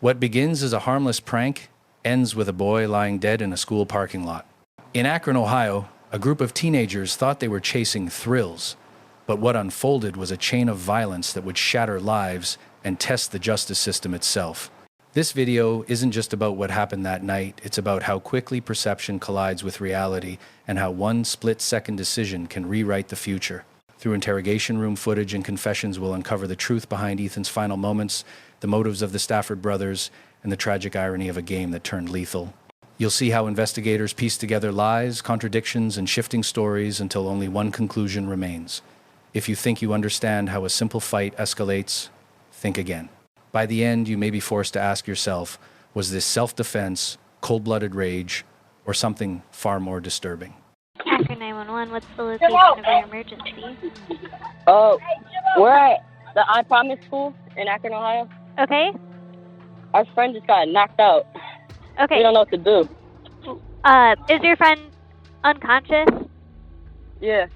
What begins as a harmless prank ends with a boy lying dead in a school parking lot. In Akron, Ohio, a group of teenagers thought they were chasing thrills, but what unfolded was a chain of violence that would shatter lives and test the justice system itself. This video isn't just about what happened that night, it's about how quickly perception collides with reality and how one split-second decision can rewrite the future. Through interrogation room footage and confessions, we'll uncover the truth behind Ethan's final moments, the motives of the Stafford brothers, and the tragic irony of a game that turned lethal. You'll see how investigators piece together lies, contradictions, and shifting stories until only one conclusion remains. If you think you understand how a simple fight escalates, think again. By the end, you may be forced to ask yourself, was this self-defense, cold-blooded rage, or something far more disturbing? Akron 911, what's the location of your emergency? We're at the I Promise School in Akron, Ohio. Okay. Our friend just got knocked out. Okay. We don't know what to do. Is your friend unconscious? Yeah.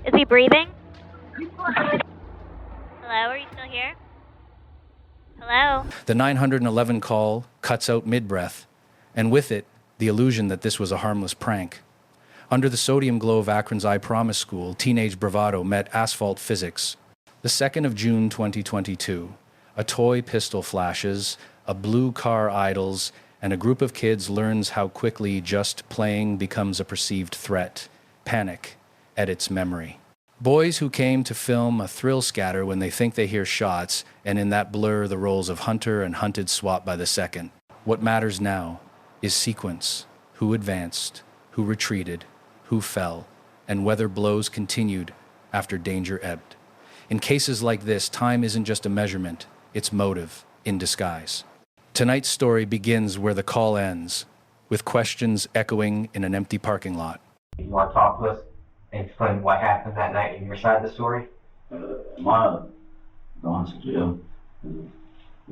Is he breathing? Hello, are you still here? Hello? The 911 call cuts out mid-breath, and with it, the illusion that this was a harmless prank. Under the sodium glow of Akron's I Promise School, teenage bravado met asphalt physics. The 2nd of June 2022, a toy pistol flashes, a blue car idles, and a group of kids learns how quickly just playing becomes a perceived threat. Panic edits memory. Boys who came to film a thrill scatter when they think they hear shots, and in that blur the roles of hunter and hunted swap by the second. What matters now is sequence. Who advanced, who retreated, who fell, and whether blows continued after danger ebbed. In cases like this, time isn't just a measurement, it's motive in disguise. Tonight's story begins where the call ends, with questions echoing in an empty parking lot. You want to talk to us and explain what happened that night in your side of the story? Am I going to jail?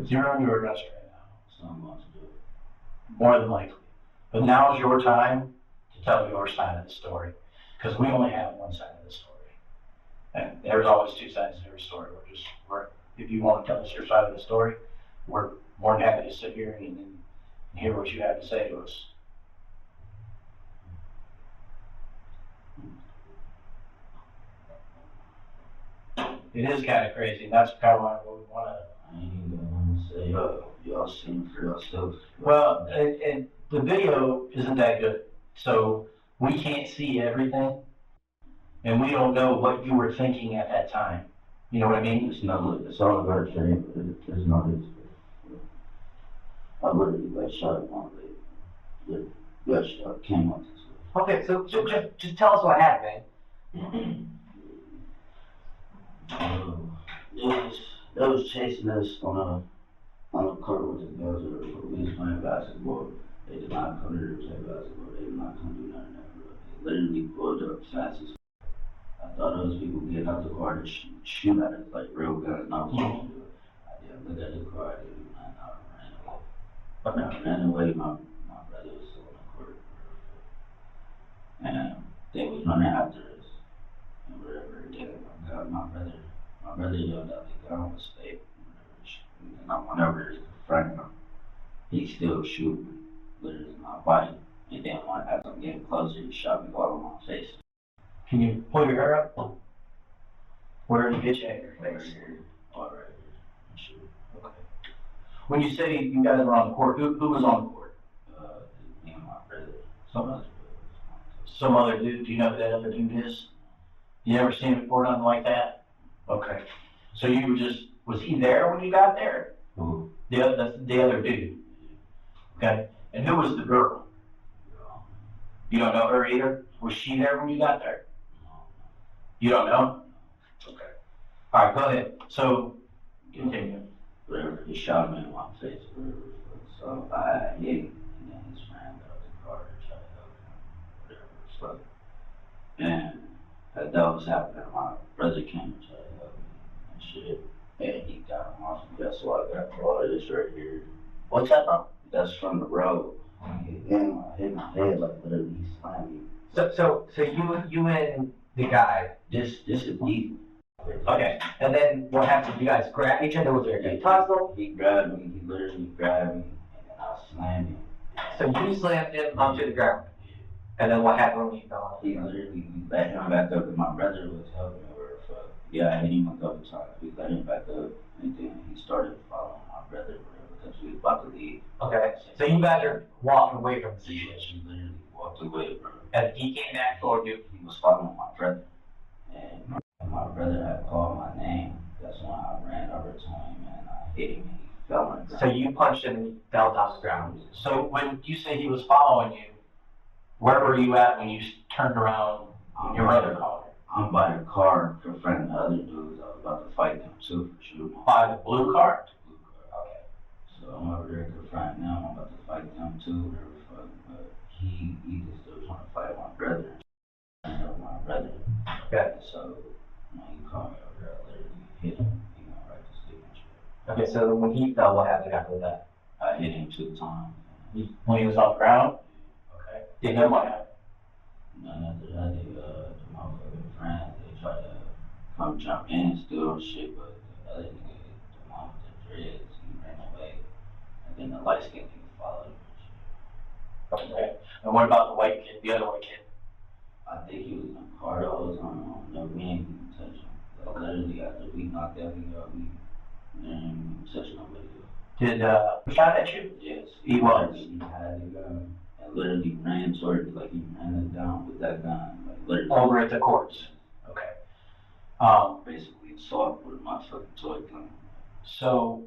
If you're under arrest right now, So I'm going to do it. more than likely. But now is your time to tell your side of the story, because we only have one side of the story. And there's always two sides to every story. If you want to tell us your side of the story, we're more than happy to sit here and hear what you have to say to us. It is kind of crazy, and that's kind of why we want to. I ain't even going to say, y'all seen for yourselves. Well, and the video isn't that good, so we can't see everything, and we don't know what you were thinking at that time. You know what I mean? It's all about shame, but it's not his. I literally got shot at one day. Got shot, came up to school. Okay, so just tell us what happened, man. They was chasing us on the court with the girls that we was playing basketball. They did not come here to play basketball. They did not come do nothing of that. They literally pulled up fast as I thought those people getting out the car to shoot at us like real guns. And I was supposed to do it. I didn't look at the car. I ran away. My brother was still on the court. And they was running after us. And whatever they did, my brother yelled out the gun was fake. And whenever it's confronting him, he still shooting literally my body. And then as I'm getting closer, he shot me all in my face. Can you pull your hair up? Where did you get you at your face? All right here. Shoot. Okay. When you say you guys were on the court, who was on the court? Me and my brother. Some other dude. Do you know who that other dude is? You never seen him before, nothing like that? Okay. So you were was he there when you got there? Who? The other dude. Okay. And who was the girl? You don't know her either? Was she there when you got there? You don't know? Okay. All right, go ahead. So, continue. Whatever, he shot me in my face. So I hit him, and then his friend got out the car and tried to help him. Whatever. So, and as that was happening, my brother came and tried to help me and shit. And he got him off me. That's why I got all of this right here. What's that from? That's from the road. And I hit my head like literally he slammed me. So you and the guy. This is deep. Okay, and then what happened? You guys grab each other? Was there a tussle? He grabbed me. He literally grabbed grabbed me, and then I slammed him. So you slammed him onto the ground. And then what happened when he fell? He literally let him back up, and my brother was helping me where the fuck. Yeah, I hit him a couple times. We let him back up, and then he started following my brother because we was about to leave. Okay. So you guys are walking away from the Yeah, situation. she literally walked away, bro. And he came back toward you. He was following my brother, and my brother had called my name. That's when I ran over to him, and I hit him, and he fell on the ground. So you punched him and he fell down the ground. So when you say he was following you, where were you at when you turned around when your brother called? I'm by the car confronting the other dudes. I was about to fight them too for shooting. By the blue car? Blue car. Okay. So I'm over there confronting them. I'm about to fight them too. Whatever the fuck. But he was still trying to fight my brother. My brother. Okay. So when he called me over there, I literally hit him. He went right to sleep and shit. Okay, so when he fell, what happened after that? I hit him 2 times. When he was on the ground? Okay. Didn't know what happened. None after that, the motherfucking friends, they tried to come jump in and steal shit, but the other nigga, the one with the dreads, he ran away. And then the light skinned nigga followed him and shit. Okay. And what about the white kid, the other white kid? I think he was in the car the whole time. No, we ain't even touch him. Like, literally, after we knocked that nigga out, we didn't even touch nobody else. Did he shot at you? Yes. He was. He had the gun and literally ran toward it, like he ran it down with that gun. Like, literally. Over at the courts. Okay. Basically assault with my fucking toy gun. So,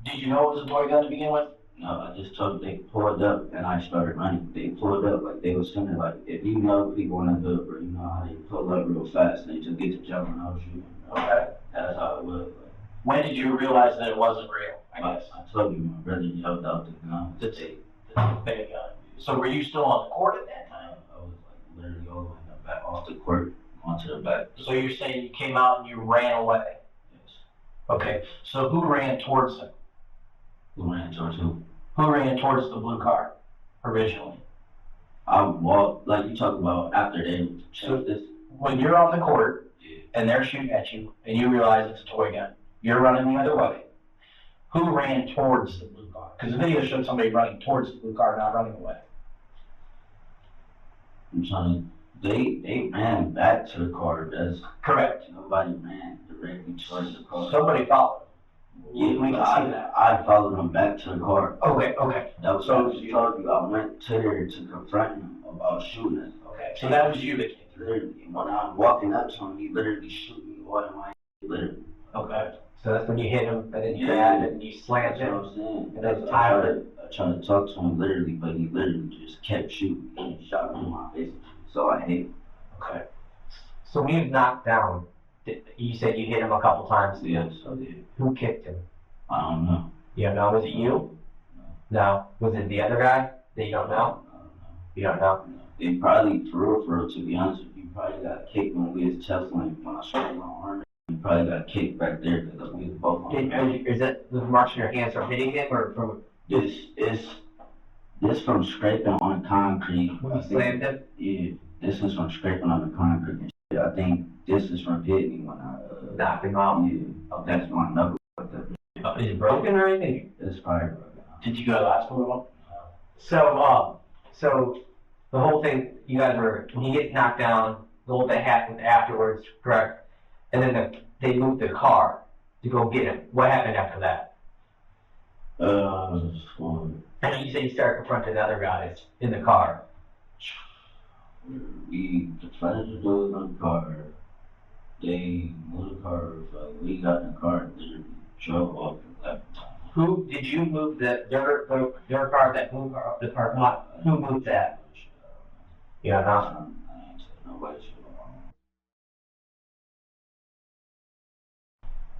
did you know it was a toy gun to begin with? No, I just told them they pulled up and I started running. They pulled up like they was sitting like, if you know people in the hood, bro, you know how they pull up real fast and they just get to jumping and I was shooting. Okay. That's how it was. Like, when did you realize that it wasn't real, I guess? I told you, my brother yelled out the gun. The fake gun. So were you still on the court at that time? I was like literally all the way in the back, off the court, onto the back. So you're saying you came out and you ran away? Yes. Okay. So who ran towards him? Who ran towards who? Who ran towards the blue car originally? I walked, like you talked about after they checked this. When you're on the court Yeah. and they're shooting at you and you realize it's a toy gun, you're running the other way. Who ran towards the blue car? Because the video showed somebody running towards the blue car, not running away. I'm trying to, they ran back to the car. That's Correct. nobody ran directly towards the car. Somebody followed. Yeah, we can see that. I followed him back to the car. Okay, okay. That was So what I told you. I went to there to confront him about shooting us. Okay. So that was you that came through. Literally, when I'm walking up to him, he literally shoot me all in my head. Literally. Okay. So that's when you hit him and then you Yeah. grabbed it and you slammed That's what him. I'm saying. And then I Tyler. tried to talk to him literally, but he literally just kept shooting. He shot me in my face. So I hate him. Okay. So when you knocked down, you said you hit him a couple times. Yes, I did. Who kicked him? I don't know. You don't know? Was it you? No. Was it the other guy that you don't know? I don't know. You don't know? They probably, for real, to be honest with you, probably got kicked when we was chest line, when I struck my arm. You probably got kicked back there because we was both on the ground. Is it the marks on your hands from hitting him or from This from scraping on concrete. when you slammed him? Yeah, this is from scraping on the concrete and shit. I think this is from hitting me when I, Knocked him out? yeah, that's my knuckle. Is it broken or anything? It's probably broken. Did you go to the hospital? So the whole thing, you guys were, when you get knocked down, the whole thing happened afterwards, correct? And then they moved the car to go get him. What happened after that? Well, And you said you started confronting other guys in the car. we confronted the dudes on the car. They moved the car. We got in the car and literally drove off and left. Who, did you move their car, that moved the parking lot? Who moved that? Yeah, no. I ain't said nobody shit.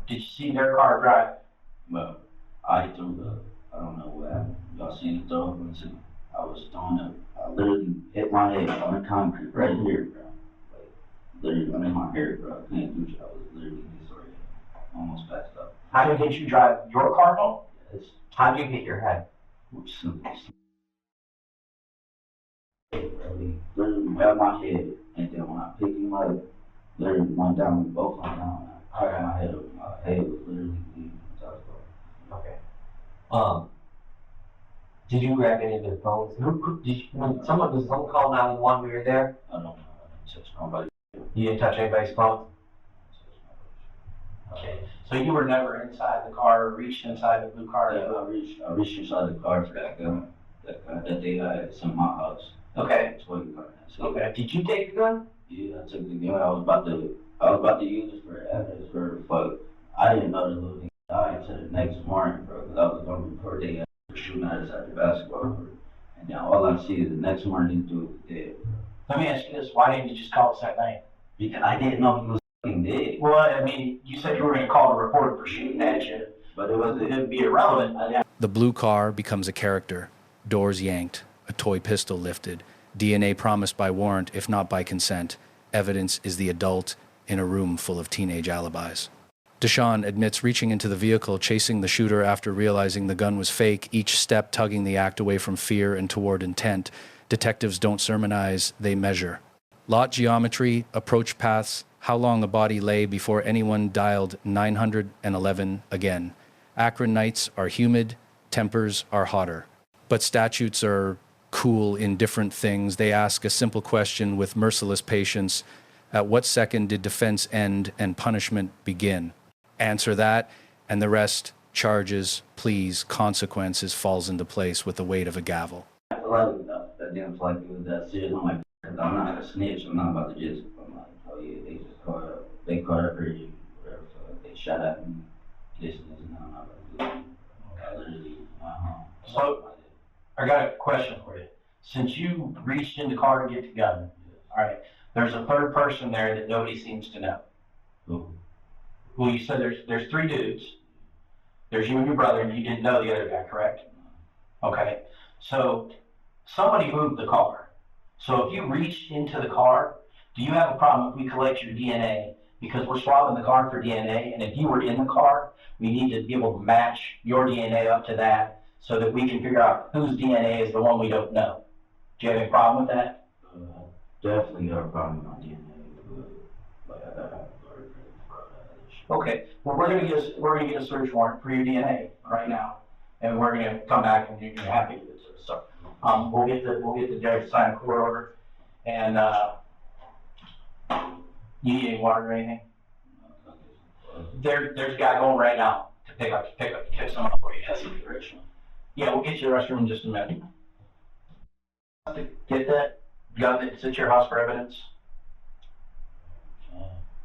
Did you see their car drive? Well, I threw up. I don't know what happened. Y'all seen the throw up too? I was throwing up. I literally hit my head on the concrete right here, bro. Like, literally under my hair, bro. I couldn't do shit. I was literally disoriented. Almost passed out. How did you drive your car home? Yes. How did you hit your head? Literally grabbed my head, and then when I picked him up, literally went down, we both went down. I cracked my head up. My head was literally bleeding. Okay. Did you grab any of their phones? When someone called 911 when you were there? I don't know. I didn't touch nobody. You didn't touch anybody's phone? Okay, so you were never inside the car or reached inside the blue car? Yeah, I reached inside the car for that gun. That day I had, it's in my house. Okay. Toy gun. Okay. Did you take the gun? Yeah, I took the gun. I was about to use it for evidence for fuck. I didn't know the little thing died until the next morning, bro. Cause I was gonna report they for shooting at us after basketball. Bro. And now all I see is the next morning these dudes dead. Let me ask you this, why didn't you just call us that night? Because I didn't know he was fucking dead. Well, I mean, you said you were gonna call a reporter for shooting at you, but it'd be irrelevant. The blue car becomes a character. Doors yanked, a toy pistol lifted, DNA promised by warrant if not by consent. Evidence is the adult in a room full of teenage alibis. Deshawn admits reaching into the vehicle, chasing the shooter after realizing the gun was fake, each step tugging the act away from fear and toward intent. Detectives don't sermonize, they measure. Lot geometry, approach paths, how long a body lay before anyone dialed 911 again. Akron nights are humid, tempers are hotter. But statutes are cool in different things. They ask a simple question with merciless patience. At what second did defense end and punishment begin? Answer that, and the rest, charges, pleas, consequences, falls into place with the weight of a gavel. A lot of stuff that didn't feel like it was that serious. I'm like, cause I'm not a snitch. I'm not about to just. I'm like, oh yeah, they just caught up. They caught up for you. Whatever. So they shot at me. This and I'm not about to do it. I literally, So, I got a question for you. Since you reached in the car to get the gun, all right, there's a third person there that nobody seems to know. Who? Well, you said there's three dudes. There's you and your brother, and you didn't know the other guy, correct? Okay. So somebody moved the car. So if you reached into the car, do you have a problem if we collect your DNA? Because we're swapping the car for DNA, and if you were in the car, we need to be able to match your DNA up to that so that we can figure out whose DNA is the one we don't know. Do you have any problem with that? Definitely got a problem with my DNA. But I gotta have Okay, well, we're gonna get a search warrant for your DNA right now, and we're gonna come back and you're happy with it. So, we'll get the judge to sign a court order, and you need any water or anything? There's a guy going right now to pick some up for you. Yeah, we'll get you the restroom in just a minute. Get that gun that's at your house for evidence.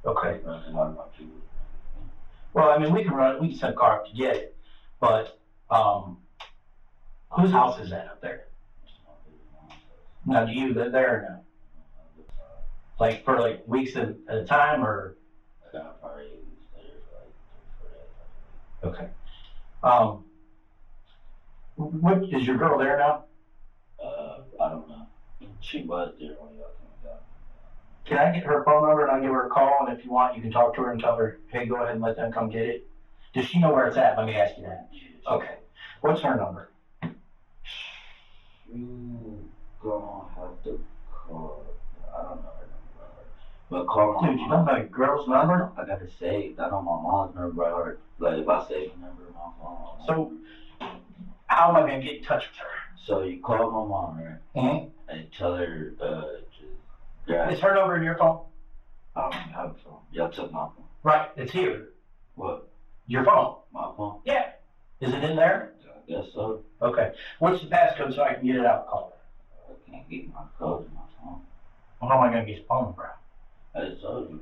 Okay. Well, I mean, we can send a car up to get it, but, whose house is that up there? Now, do you live there or no? Like, for like weeks at a time, or? I got probably stay there for like 3 days. Okay. What, is your girl there now? I don't know. She was there when y'all came down. Can I get her phone number and I'll give her a call, and if you want, you can talk to her and tell her, hey, go ahead and let them come get it? Does she know where it's at? Let me ask you that. Okay. What's her number? You gonna have to call. I don't know her number. But call my Dude, you don't know your girl's number? I got it saved. I know my mom's number by heart. Like, if I save the number in my phone. So, how am I gonna get in touch with her? So you call my mom, right? Mm-hmm. And tell her, just grab. Is her number in your phone? I don't even have a phone. Y'all took my phone. Right, it's here. What? Your phone? My phone? Yeah. Is it in there? I guess so. Okay. What's the passcode so I can get it out and call her? I can't get my code in my phone. Well, how am I gonna get your phone from? I just told you.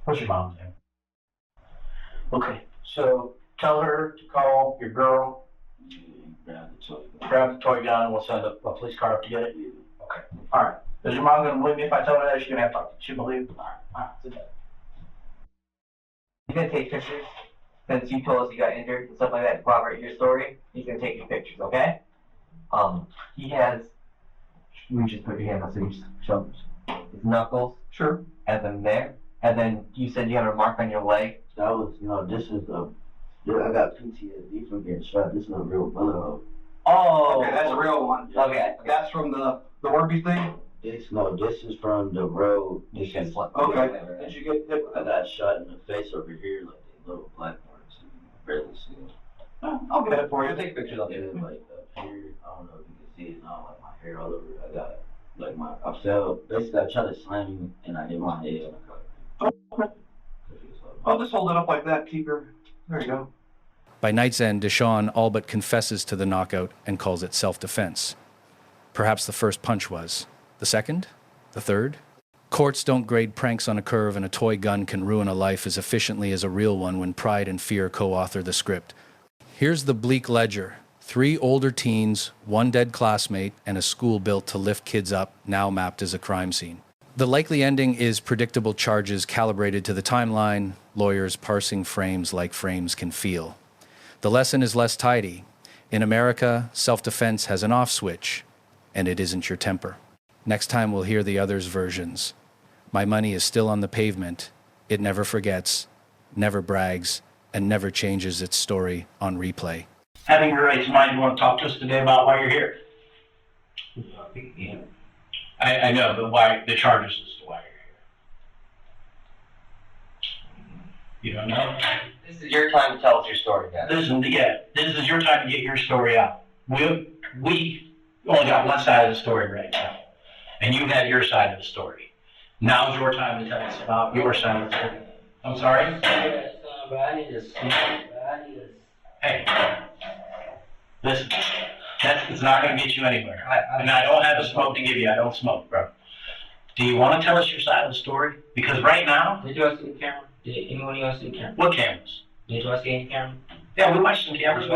What's your mom's name? Okay, so tell her to call your girl, grab the toy gun, and we'll send a police car up to get it. Okay, all right. Is your mom gonna believe me if I tell her that? She's gonna have to talk. She believe? All right, sit down. He's gonna take pictures. Since you told us you got injured and stuff like that to corroborate your story, he's gonna take your pictures, okay? He has. You just put your hand on so you just show his knuckles. Sure. And then there. And then you said you had a mark on your leg. That was, this is I got PTSD from getting shot. This is a real bullet hole. Oh. Okay, that's a real one. Okay. That's from the Warby thing? This is from the road. You can flip. Okay. Did you get hit? I got shot in the face over here, like the little black marks. You can barely see it. I'll get it for you. Take pictures of it, like up here. I don't know if you can see it now, like my hair all over. I got like I fell. Basically, I tried to slam you, and I hit my head. I'll just hold it up like that. Keep her. There you go. By night's end, Deshawn all but confesses to the knockout and calls it self-defense. Perhaps the first punch was. The second? The third? Courts don't grade pranks on a curve, and a toy gun can ruin a life as efficiently as a real one when pride and fear co-author the script. Here's the bleak ledger. 3 older teens, 1 dead classmate, and a school built to lift kids up, now mapped as a crime scene. The likely ending is predictable charges calibrated to the timeline, lawyers parsing frames like frames can feel. The lesson is less tidy. In America, self-defense has an off switch, and it isn't your temper. Next time we'll hear the others' versions. My money is still on the pavement. It never forgets, never brags, and never changes its story on replay. Having your rights in mind, you want to talk to us today about why you're here? Yeah. I know, but why the charges as to why you're here. You don't know? This is your time to tell us your story, guys. This is your time to get your story out. We only got one side of the story right now, and you had your side of the story. Now's your time to tell us about your side of the story. I'm sorry? But I need to smoke. Hey, listen, it's not going to get you anywhere. And I don't have a smoke to give you. I don't smoke, bro. Do you want to tell us your side of the story? Because right now... Did y'all see the camera? Did anyone y'all see the camera? What cameras? Did y'all see any camera? Yeah, we watched some cameras.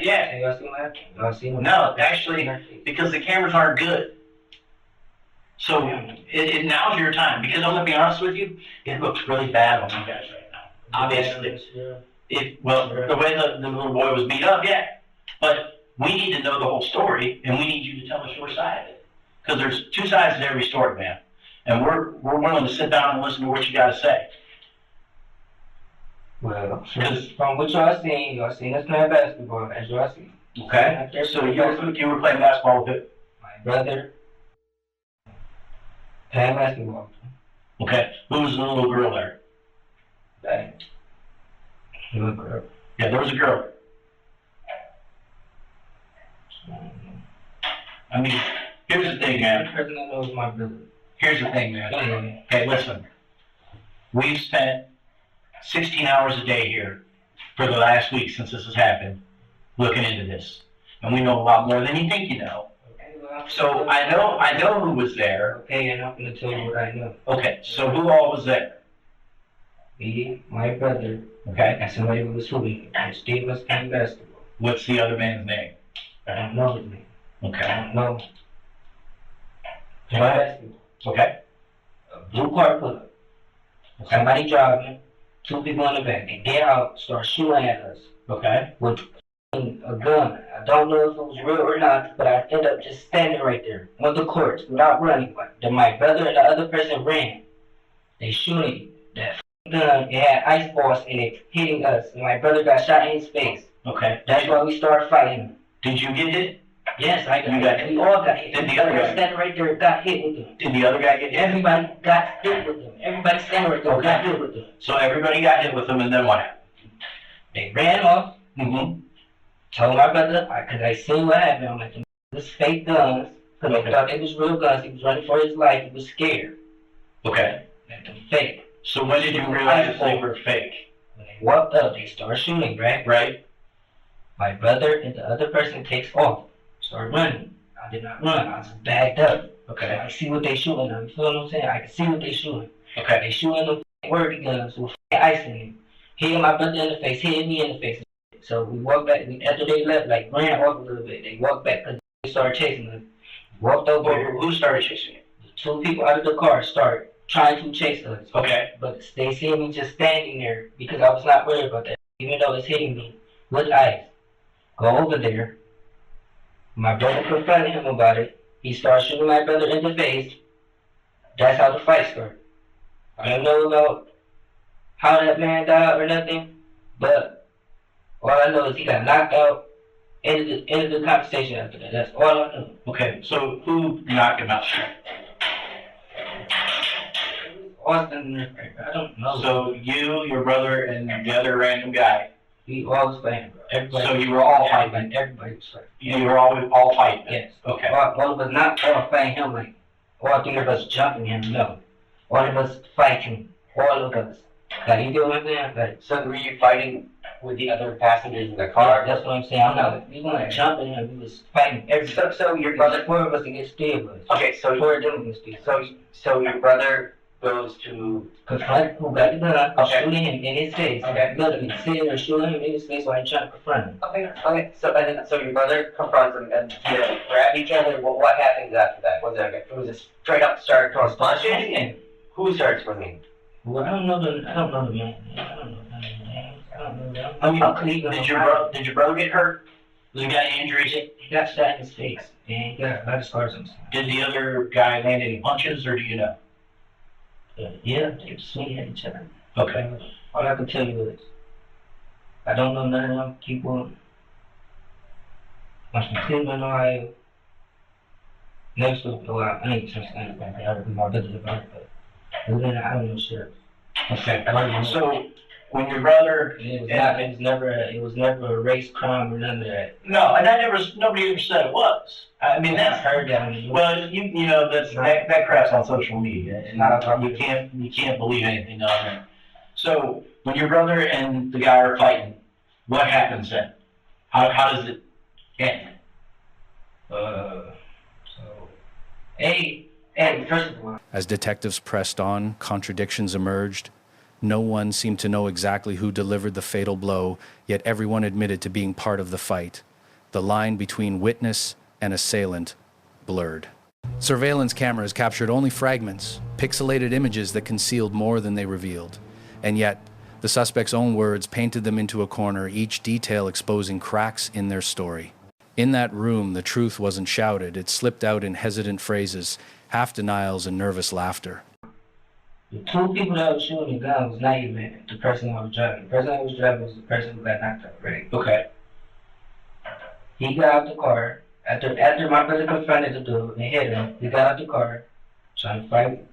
Yeah. Y'all seen that? Y'all seen them? No, actually, because the cameras aren't good. So now's your time. Because I'm going to be honest with you, it looks really bad on you guys right now. Obviously. The way the little boy was beat up, yeah. But we need to know the whole story, and we need you to tell us your side of it. Because there's 2 sides to every story, man. And we're willing to sit down and listen to what you got to say. Well, from what y'all seen us playing basketball, as y'all see. Okay? So you were playing basketball with it? My brother playing basketball. Okay. Who was the little girl there? That little girl. Yeah, there was a girl. I mean, here's the thing, man. The person that knows my brother. Here's the thing, man. Hey, listen. We've spent 16 hours a day here for the last week since this has happened, looking into this. And we know a lot more than you think you know. Okay, well, So I know who was there. okay, and I'm gonna tell you what I know. Okay, so who all was there? Me, my brother, Okay. and somebody who was hooping. And Steve was playing basketball. What's the other man's name? I don't know his name. I Okay. don't know. Go Playing ahead. basketball. Okay. A blue car pull up. Somebody driving, 2 people in the back. They get out, start shooting at us Okay. with a gun. I don't know if it was real or not, but I ended up just standing right there on the courts without running. Then my brother and the other person ran. They shooting that gun. It had ice balls in it, hitting us. And my brother got shot in his face. Okay. That's why we started fighting. Did you get hit? Yes, You got hit? we all got hit. Did the other guy? Standing right there got hit with them. Did the other guy get hit? Everybody got hit with them. Everybody standing right there got hit with them. So everybody got hit with them, and then what happened? They ran off. Mm-hmm. Told my brother, cause I seen what happened. I'm like, this fake guns. Cause they thought they was real guns. He was running for his life. He was scared. Okay. Like them fake. So when did you realize that they were fake? When they walked up, they started shooting, right? Right? My brother and the other person takes off. Start running. I did not run. I just backed up. Okay. I see what they shooting. You feel what I'm saying? I can see what they shooting. Okay. They shooting them word guns with ice in them. Hitting my brother in the face, hitting me in the face. So we walked back. After they left, like ran off a little bit. They walked back because they started chasing us. Walked over. Who started chasing you? The 2 people out of the car started trying to chase us. Okay. But they see me just standing there because I was not worried about that. Even though it's hitting me with ice. Go over there. My brother confronted him about it. He started shooting my brother in the face. That's how the fight started. I don't know about how that man died or nothing, but all I know is he got knocked out. Ended the conversation after that. That's all I know. Okay. So who knocked him out? Austin, I don't know. So you, your brother, and the other random guy, We all was fighting, bro. Everybody. So you were all fighting? Like, everybody was fighting. You were all fighting? Yes. Okay. All of us not all fighting him like, all three of us jumping him, no. All of us fighting, all of us. Like, you get what I'm saying? Like, So were you fighting with the other passengers in the car? that's what I'm saying. I'm not, we weren't jumping him, we was fighting everybody. So your brother. Four of us against three of us. Okay, so Four of them against three. so your brother goes to. Confront who got the gun, Okay. shooting him in his face. Okay. Literally sitting there shooting him in his face while he trying to confront him. Okay. So your brother confronts him and you grab each other. What happens after that? It was a straight up start to punching. Who starts swinging? Well, I don't know the man. I don't know the name. I don't know I mean, did your brother get hurt? Was he got any injuries? He got shot in his face, and he got a lot of scars on his face. Did the other guy land any punches, or do you know? Yeah, they were swinging at each other. Okay. All I can tell you is, I don't know none of them people. I'm from Cleveland, Ohio. Next to, well, I ain't just saying that. I don't know about it, but other than that, I don't know shit. Okay. So when your brother It was never a race crime or none of that. no, and nobody ever said it was. I mean, I that's heard that. well, you know that crap's on social media, and you can't believe anything on there. So when your brother and the guy are fighting, what happens then? How does it end? First of all, As detectives pressed on, contradictions emerged. No one seemed to know exactly who delivered the fatal blow, yet everyone admitted to being part of the fight. The line between witness and assailant blurred. Surveillance cameras captured only fragments, pixelated images that concealed more than they revealed. And yet, the suspect's own words painted them into a corner, each detail exposing cracks in their story. In that room, the truth wasn't shouted. It slipped out in hesitant phrases, half-denials and nervous laughter. the two people that was shooting the gun was not even the person I was driving. The person I was driving was the person who got knocked out, right? Okay. He got out the car. After my brother confronted the dude and hit him, he got out the car, trying to fight.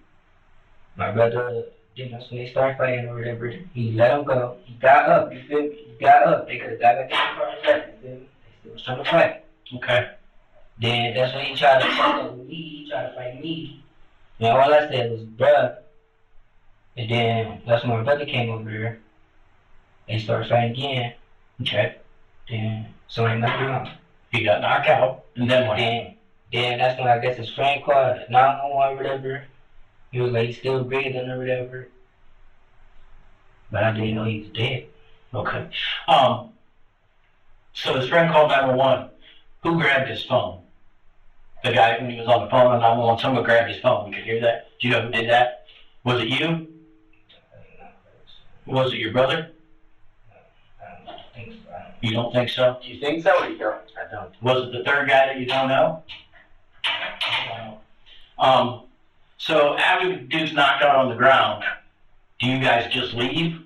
My brother, you know, so they started fighting or whatever. He let him go. He got up, you feel me? He got up. They could have got back in the car and left, you feel me? They still was trying to fight. Okay. Then that's when he tried to fight with me. He tried to fight me. And all I said was, bruh. And then that's when my brother came over here. They started fighting again. Okay. Then somebody knocked him out. He got knocked out, and then what? Then that's when I guess his friend called 911 or whatever. He was like, he's still breathing or whatever. But I didn't know he was dead. Okay. So his friend called 911. Who grabbed his phone? The guy when he was on the phone on 911, someone grabbed his phone. You could hear that. Do you know who did that? Was it you? Was it your brother? I don't think so. You don't think so? Do you think so or you don't? I don't. Was it the third guy that you don't know? So after the dude's knocked out on the ground, do you guys just leave?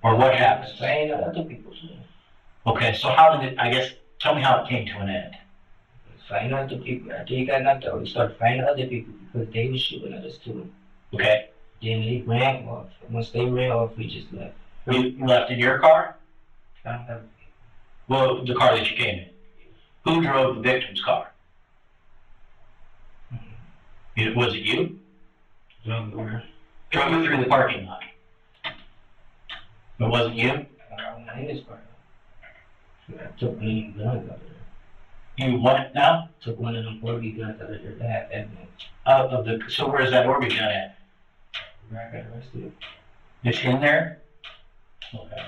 Or what happens? Fighting other people. Okay, so how did it, I guess, tell me how it came to an end. Fighting other people. After he got knocked out, we started fighting other people because they were shooting at us too. Okay, Then they ran off. Once they ran off, we just left. you left in your car? I don't have Well, the car that you came in. Who drove the victim's car? Was it you? drug or Drove it through the parking lot. It wasn't you? I was in his car. I took one of them guns out of there. You what now? Took one of them 40 guns out of there that have evidence. So where's that Orby gun at? Where I got arrested. It's in there? Okay.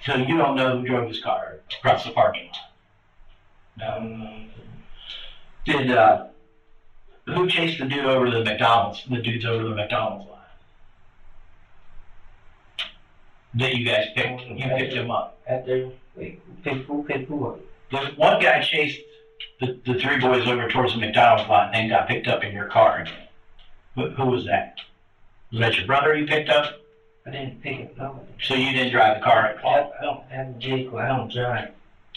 So you don't know who drove his car across the parking lot? Did, who chased the dude over to the McDonald's, the dudes over to the McDonald's line? That you guys picked, you picked him up? After, wait, who picked who up? There's one guy chased the three boys over towards the McDonald's lot and then got picked up in your car again. Who was that? Was that your brother you picked up? I didn't pick it, no. So you didn't drive the car at all? I don't have a vehicle, I don't drive.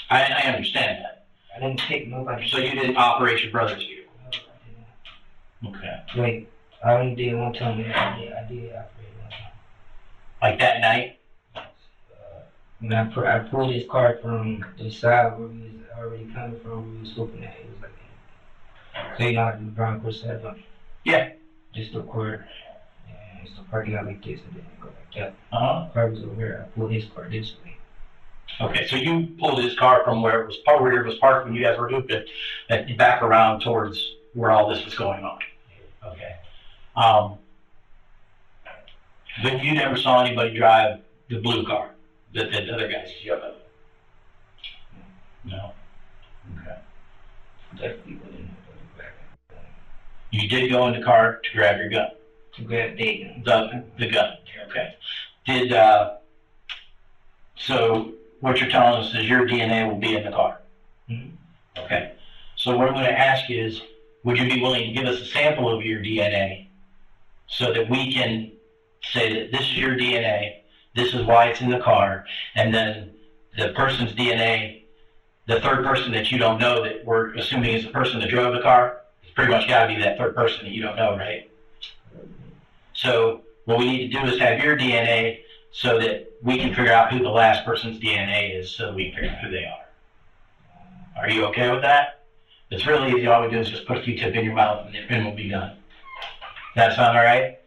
I understand that. I didn't pick nobody. So you didn't operate your brother's vehicle? No, I didn't. Okay. Wait, I only did one time. I did operate one time. Like that night? And I pulled his car from the side where we was already coming from. We was hoping that it was like, so you know, the Broncos had like, Yeah. just a quarter. And it's the parking lot like this, and then go like that. Uh-huh. Car was over here. I pulled his car this way. Okay, so you pulled his car from where it was parked when you guys were hooping, and back around towards where all this was going on. Okay. But you never saw anybody drive the blue car, the other guys you have? No. Okay. Definitely went in there. You did go in the car to grab your gun. To grab the gun. The gun. Okay. Did so what you're telling us is your DNA will be in the car. Mm-hmm. Okay. So what I'm going to ask you is, would you be willing to give us a sample of your DNA so that we can say that this is your DNA, this is why it's in the car, and then the person's DNA, the third person that you don't know that we're assuming is the person that drove the car, it's pretty much got to be that third person that you don't know, right? So what we need to do is have your DNA so that we can figure out who the last person's DNA is so that we can figure out who they are. Are you okay with that? It's really easy. All we do is just put a Q-tip in your mouth and it will be done. That sound all right?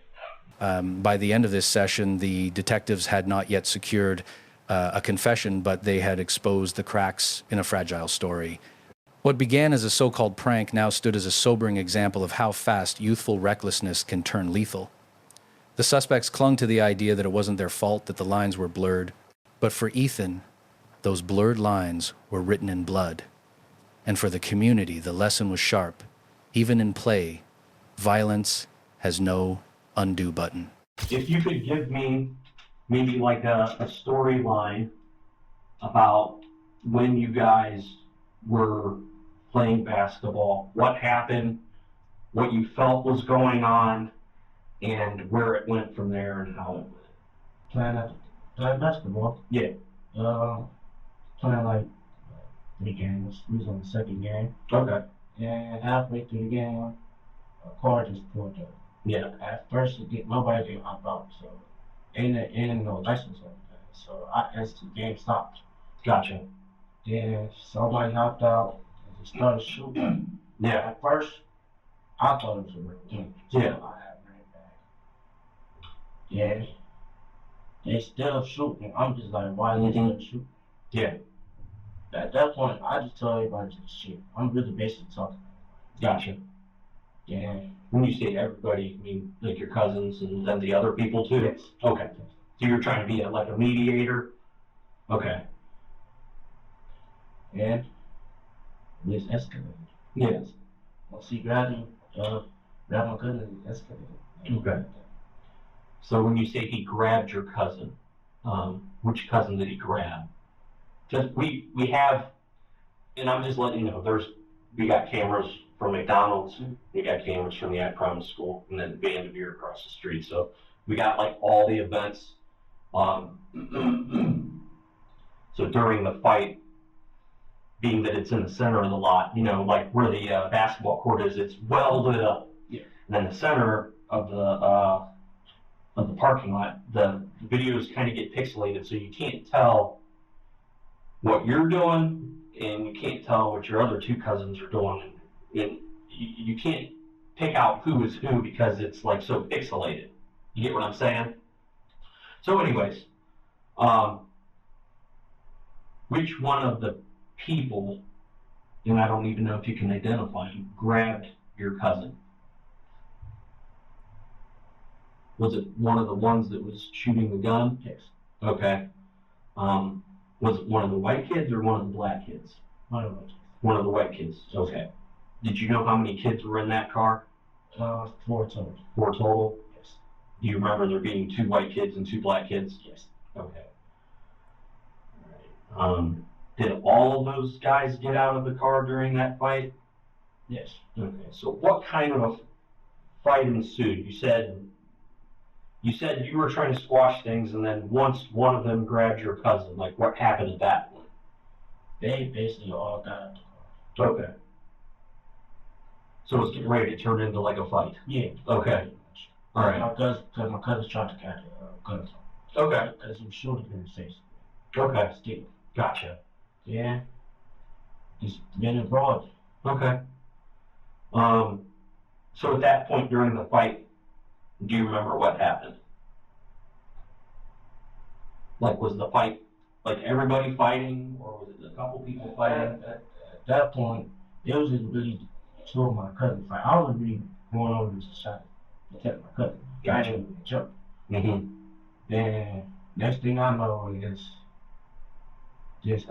By the end of this session, the detectives had not yet secured a confession, but they had exposed the cracks in a fragile story. What began as a so-called prank now stood as a sobering example of how fast youthful recklessness can turn lethal. The suspects clung to the idea that it wasn't their fault that the lines were blurred, but for Ethan, those blurred lines were written in blood. And for the community, the lesson was sharp. Even in play, violence has no undo button. If you could give me maybe like a storyline about when you guys were playing basketball, what happened, what you felt was going on, and where it went from there and how it went. Playing basketball? Yeah. Playing like 3 games. We was on the second game. Okay. And halfway through the game, a car just pulled up. Yeah. At first, nobody did hop out, so ain't no license on that. So as the game stopped. Gotcha. Then somebody hopped out and just started shooting. Yeah. At first, I thought it was a real thing. So Yeah. I had ran back. Yeah. They still shooting. I'm just like, why they still shooting? Yeah. At that point, I just tell everybody to shoot. I'm really basically talking. Gotcha. Yeah. When you say everybody, you mean like your cousins and then the other people too? Yes. Okay. So you're trying to be like a mediator? Okay. And it's escalated. Yes. Once he grabbed him, grabbed my cousin, it escalated. Okay. So when you say he grabbed your cousin, which cousin did he grab? Just we have, and I'm just letting you know, we got cameras from McDonald's, we got cameras from the Promise School, and then Vanderveer across the street. So we got like all the events. So during the fight, being that it's in the center of the lot, you know, like where the basketball court is, it's well lit up. Yeah. And then the center of the parking lot, the videos kind of get pixelated, so you can't tell what you're doing, and you can't tell what your other 2 cousins are doing. And you can't pick out who is who because it's like so pixelated. You get what I'm saying? So anyways, which one of the people, and I don't even know if you can identify him, grabbed your cousin? Was it one of the ones that was shooting the gun? Yes. Okay. Was it one of the white kids or one of the black kids? One of them. One of the white kids. Okay. Did you know how many kids were in that car? 4 total. 4 total? Yes. Do you remember there being 2 white kids and 2 black kids? Yes. Okay. All right. Did all of those guys get out of the car during that fight? Yes. Okay. So what kind of a fight ensued? You said you were trying to squash things, and then once one of them grabbed your cousin, like what happened at that point? They basically all got out the car. Okay. So it's getting ready to turn into like a fight? Yeah. Okay. All right. My cousin tried to catch a gun. Okay. Because he was shooting in the face. Okay. Still. Gotcha. Yeah. Just been abroad. Okay. So at that point during the fight, do you remember what happened? Like, was the fight, like, everybody fighting, or was it a couple people fighting? At that point, it was just really two of my cousins. Like, I was really going over to try to protect my cousin. I didn't really jump. Mm-hmm. Then next thing I know is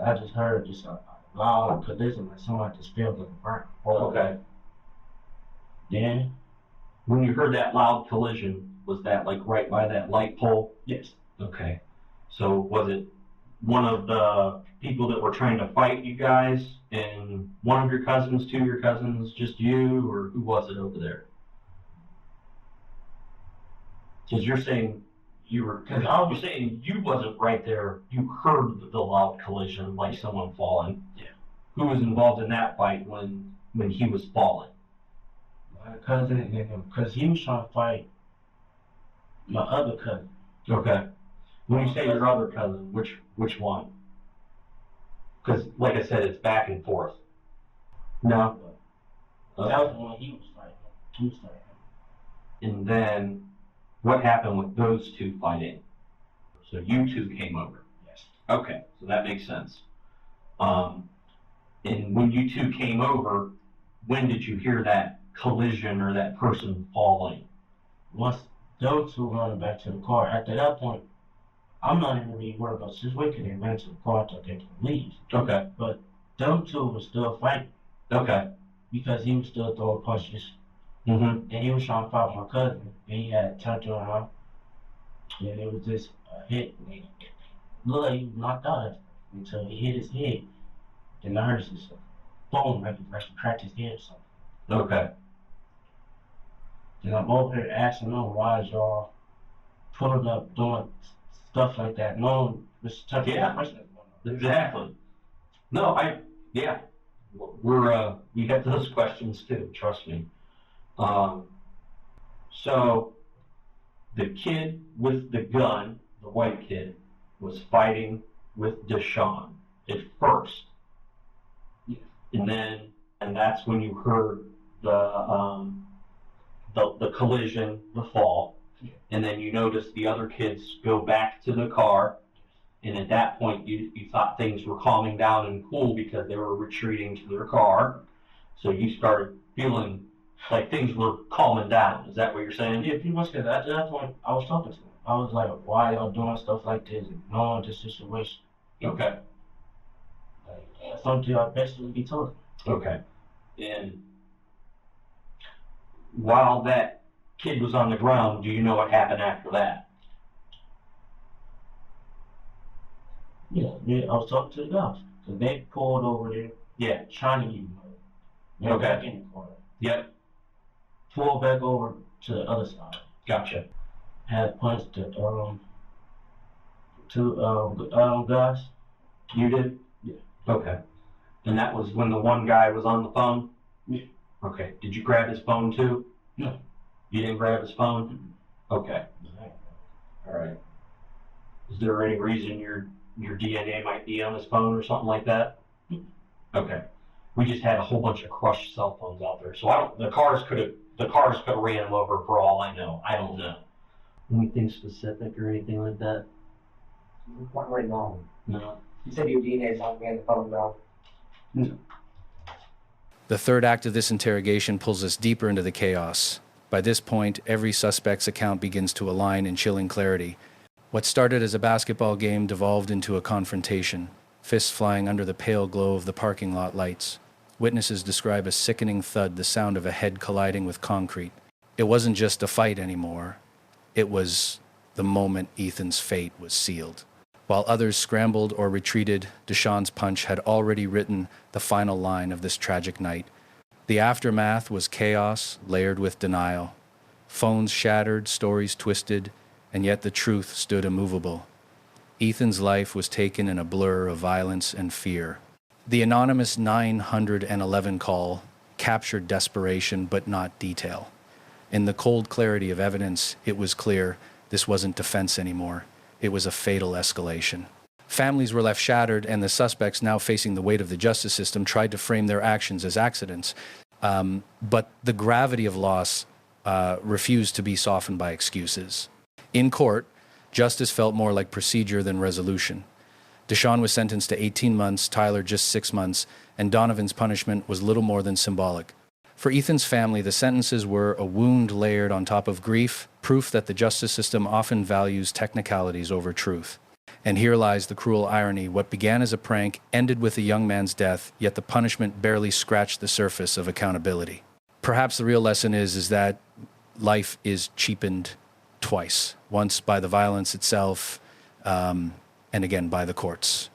I just heard this loud collision, like somebody just fell to the ground. Okay. Then When you heard that loud collision, was that like right by that light pole? yes, Okay. So was it one of the people that were trying to fight you guys, and one of your cousins, two of your cousins, just you, or who was it over there? Because you're saying you're saying you wasn't right there. You heard the loud collision, like someone falling. Yeah. Who was involved in that fight when he was falling? my cousin and him, because he was trying to fight my other cousin. Okay. When you say your other cousin, which one? Because, like I said, it's back and forth. No. But that was the one he was fighting. He was fighting. And then, what happened with those two fighting? So you two came over. Yes. Okay, so that makes sense. And when you two came over, when did you hear that collision or that person falling? Once those two running back to the car, after that point, I'm not even really worried about this way because they ran to the car till they can leave. Okay. But them two were still fighting Okay. because he was still throwing punches. Mm-hmm. And he was trying to fight my cousin. And he had turned around. And it was just a hit. And he looked like he was knocked out until he hit his head. Then I heard his bone like he cracked his head or something. Okay. And I'm over here asking them why is y'all pulling up doing stuff like that. No, this type Yeah. of question that's going on. Exactly. No, yeah. We get those questions too, trust me. So the kid with the gun, the white kid, was fighting with Deshaun at first. Yeah. And that's when you heard the collision, the fall. Yeah. And then you noticed the other kids go back to the car. And at that point, you thought things were calming down and cool because they were retreating to their car. So you started feeling like things were calming down. Is that what you're saying? Yeah, pretty much because at that point I was talking to him. I was like, why y'all doing stuff like this, ignoring this situation? Okay. Like, that's something I basically be told. Okay. And while that kid was on the ground, do you know what happened after that? Yeah, I was talking to the guys. So they pulled over there, Yeah. trying to get me. They Okay. back in the car. Yep. Pulled back over to the other side. Gotcha. Had punched the two guys. You did? Yeah. Okay. And that was when the one guy was on the phone? Yeah. Okay. Did you grab his phone too? No. You didn't grab his phone? Okay. All right. Is there any reason your DNA might be on his phone or something like that? Okay. We just had a whole bunch of crushed cell phones out there, so the cars could have ran him over for all I know. I don't know. Anything specific or anything like that? What went wrong? No. You said your DNA is on me on the phone, though. The third act of this interrogation pulls us deeper into the chaos. By this point, every suspect's account begins to align in chilling clarity. What started as a basketball game devolved into a confrontation, fists flying under the pale glow of the parking lot lights. Witnesses describe a sickening thud, the sound of a head colliding with concrete. It wasn't just a fight anymore. It was the moment Ethan's fate was sealed. While others scrambled or retreated, Deshaun's punch had already written the final line of this tragic night. The aftermath was chaos layered with denial. Phones shattered, stories twisted, and yet the truth stood immovable. Ethan's life was taken in a blur of violence and fear. The anonymous 911 call captured desperation but not detail. In the cold clarity of evidence, it was clear this wasn't defense anymore. it was a fatal escalation. Families were left shattered, and the suspects, now facing the weight of the justice system, tried to frame their actions as accidents. But the gravity of loss refused to be softened by excuses. In court, justice felt more like procedure than resolution. Deshaun was sentenced to 18 months, Tyler just 6 months, and Donovan's punishment was little more than symbolic. For Ethan's family, the sentences were a wound layered on top of grief, proof that the justice system often values technicalities over truth. And here lies the cruel irony. What began as a prank ended with a young man's death, yet the punishment barely scratched the surface of accountability. Perhaps the real lesson is that life is cheapened twice, once by the violence itself, and again by the courts.